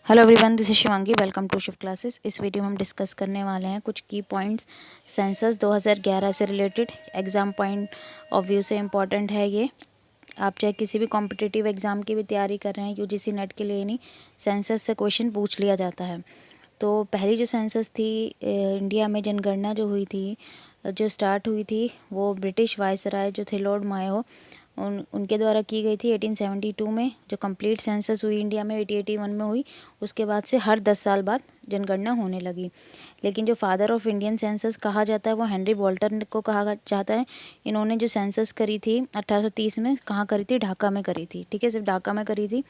Hello everyone, this is Shivangi. Welcome to Shiv classes. इस video में हम डिस्कस करने वाले हैं कुछ की पॉइंट्स सेंसस 2011 से related. Exam point of view से इम्पॉर्टेंट है ये। आप चाहे किसी भी कॉम्पिटिटिव एग्ज़ाम की भी तैयारी कर रहे हैं, यूजीसी नेट के लिए नहीं, सेंसस से क्वेश्चन पूछ लिया जाता है। तो पहली जो सेंसस थी इंडिया में, जनगणना जो हुई थी, जो स्टार्ट हुई थी, वो ब्रिटिश वायसराय जो थे लॉर्ड मायो उनके द्वारा की गई थी 1872 में। जो कंप्लीट सेंसस हुई इंडिया में 1881 में हुई। उसके बाद से हर 10 साल बाद जनगणना होने लगी। लेकिन जो फादर ऑफ इंडियन सेंसस कहा जाता है वो हेनरी बोल्टर को कहा जाता है। इन्होंने जो सेंसस करी थी 1830 में, कहाँ करी थी? ढाका में करी थी। ठीक है, सिर्फ ढाका में करी थी।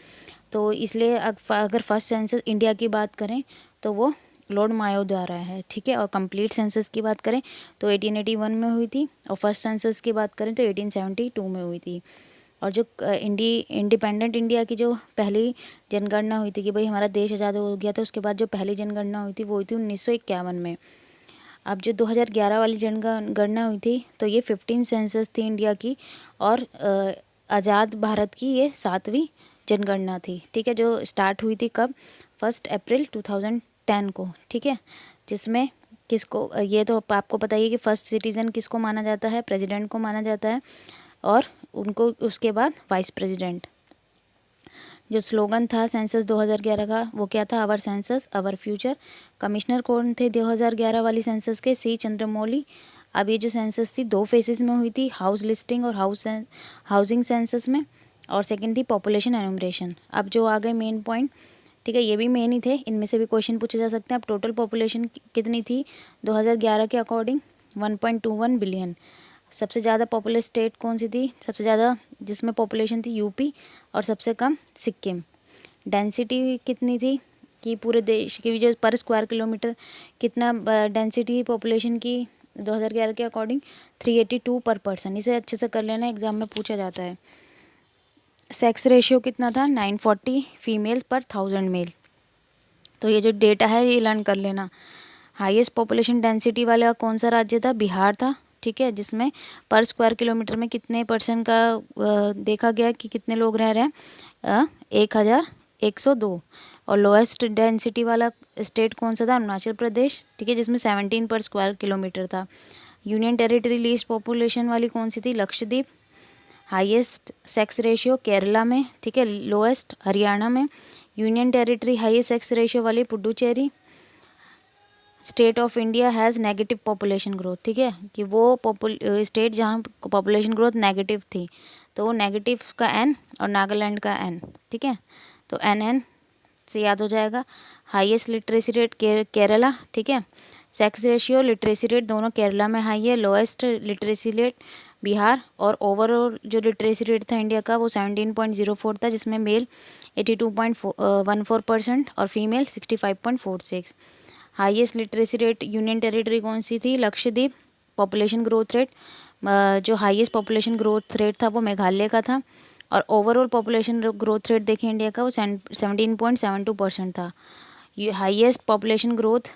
तो इसलिए अगर फर्स्ट सेंसस इंडिया की बात करें तो वो लॉर्ड मायो द्वारा है। ठीक है, और कंप्लीट सेंसस की बात करें तो 1881 में हुई थी, और फर्स्ट सेंसस की बात करें तो 1872 में हुई थी। और जो इंडिपेंडेंट इंडिया की जो पहली जनगणना हुई थी कि भाई हमारा देश आज़ाद हो गया था, उसके बाद जो पहली जनगणना हुई थी वो हुई थी 1951 में। अब जो 2011 वाली जनगणना हुई थी तो ये 15 सेंसस थी इंडिया की, और आज़ाद भारत की ये 7वीं जनगणना थी। ठीक है, जो स्टार्ट हुई थी कब? 1 अप्रैल 2010 को। ठीक है, जिसमें किसको, ये तो आपको पता ही है कि फर्स्ट सिटीज़न किसको माना जाता है? प्रेसिडेंट को माना जाता है, और उनको उसके बाद वाइस प्रेसिडेंट। जो स्लोगन था सेंसस 2011 का वो क्या था? Our census our future. Commissioner कौन थे 2011 वाली सेंसस के? सी चंद्रमौली। अब ये जो सेंसस थी 2 फेजेस में हुई थी, हाउस लिस्टिंग और हाउसिंग सेंसस में, और सेकंड थी पॉपुलेशन एनुमरेशन। अब जो आ गए मेन पॉइंट, ठीक है, ये भी मेन ही थे, इनमें से भी क्वेश्चन पूछे जा सकते हैं। अब टोटल पॉपुलेशन कितनी थी 2011 के अकॉर्डिंग? 1.21 बिलियन। सबसे ज़्यादा पॉपुलर स्टेट कौन सी थी? सबसे ज़्यादा जिसमें पॉपुलेशन थी यूपी, और सबसे कम सिक्किम। डेंसिटी कितनी थी कि पूरे देश की जो पर स्क्वायर किलोमीटर कितना डेंसिटी पॉपुलेशन की 2011 के अकॉर्डिंग? 382 पर पर्सन। इसे अच्छे से कर लेना, एग्जाम में पूछा जाता है। सेक्स रेशियो कितना था? 940 फीमेल पर 1000 मेल। तो ये जो डेटा है ये लर्न कर लेना। हाईएस्ट पॉपुलेशन डेंसिटी वाला कौन सा राज्य था? बिहार था। ठीक है, जिसमें पर स्क्वायर किलोमीटर में कितने परसेंट का देखा गया कि कितने लोग रह रहे हैं? 1102। और लोएस्ट डेंसिटी वाला स्टेट कौन सा था? अरुणाचल प्रदेश। ठीक है, जिसमें 17 पर स्क्वायर किलोमीटर था। यूनियन टेरिटरी लीस्ट पॉपुलेशन वाली कौन सी थी? Lakshadweep. Highest sex ratio Kerala में। ठीक है, लोएस्ट हरियाणा में। Union territory highest sex ratio वाली Puducherry. State of India has negative population growth. ठीक है, कि वो स्टेट जहाँ पॉपुलेशन ग्रोथ नेगेटिव थी, तो वो नेगेटिव का एन और नागालैंड का एन। ठीक है, तो एन से याद हो जाएगा। Highest literacy rate Kerala. ठीक है, सेक्स रेशियो लिटरेसी रेट दोनों केरला में हाई है। Lowest literacy rate Bihar. और ओवरऑल जो लिटरेसी रेट था इंडिया का वो 17.04 था, जिसमें मेल 82.14% और female 65.46। Highest literacy rate union territory कौन सी थी? लक्षद्वीप। पॉपुलेशन ग्रोथ रेट, जो हाईएस्ट पॉपुलेशन ग्रोथ रेट था वो मेघालय का था। और ओवरऑल पॉपुलेशन ग्रोथ रेट देखें इंडिया का वो 17.72% था। ये हाईएस्ट पॉपुलेशन ग्रोथ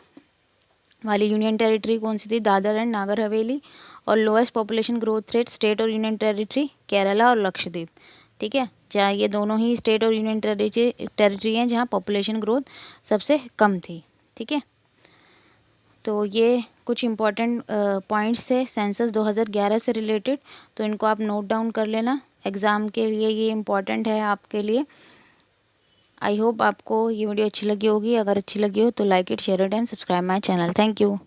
वाली यूनियन टेरिटरी कौन सी थी? दादर एंड नागर हवेली। और lowest population growth rate state और यूनियन टेरिटरी केरला और लक्षद्वीप। ठीक है, जहाँ ये दोनों ही स्टेट और यूनियन टेरिटरी हैं जहाँ पॉपुलेशन ग्रोथ सबसे कम थी। ठीक है, तो ये कुछ इम्पॉर्टेंट पॉइंट्स थे सेंसस 2011 से रिलेटेड, तो इनको आप नोट डाउन कर लेना। एग्ज़ाम के लिए ये इम्पॉर्टेंट है आपके लिए। आई होप आपको ये वीडियो अच्छी लगी होगी। अगर अच्छी लगी हो तो like it, share it and subscribe my channel. Thank you.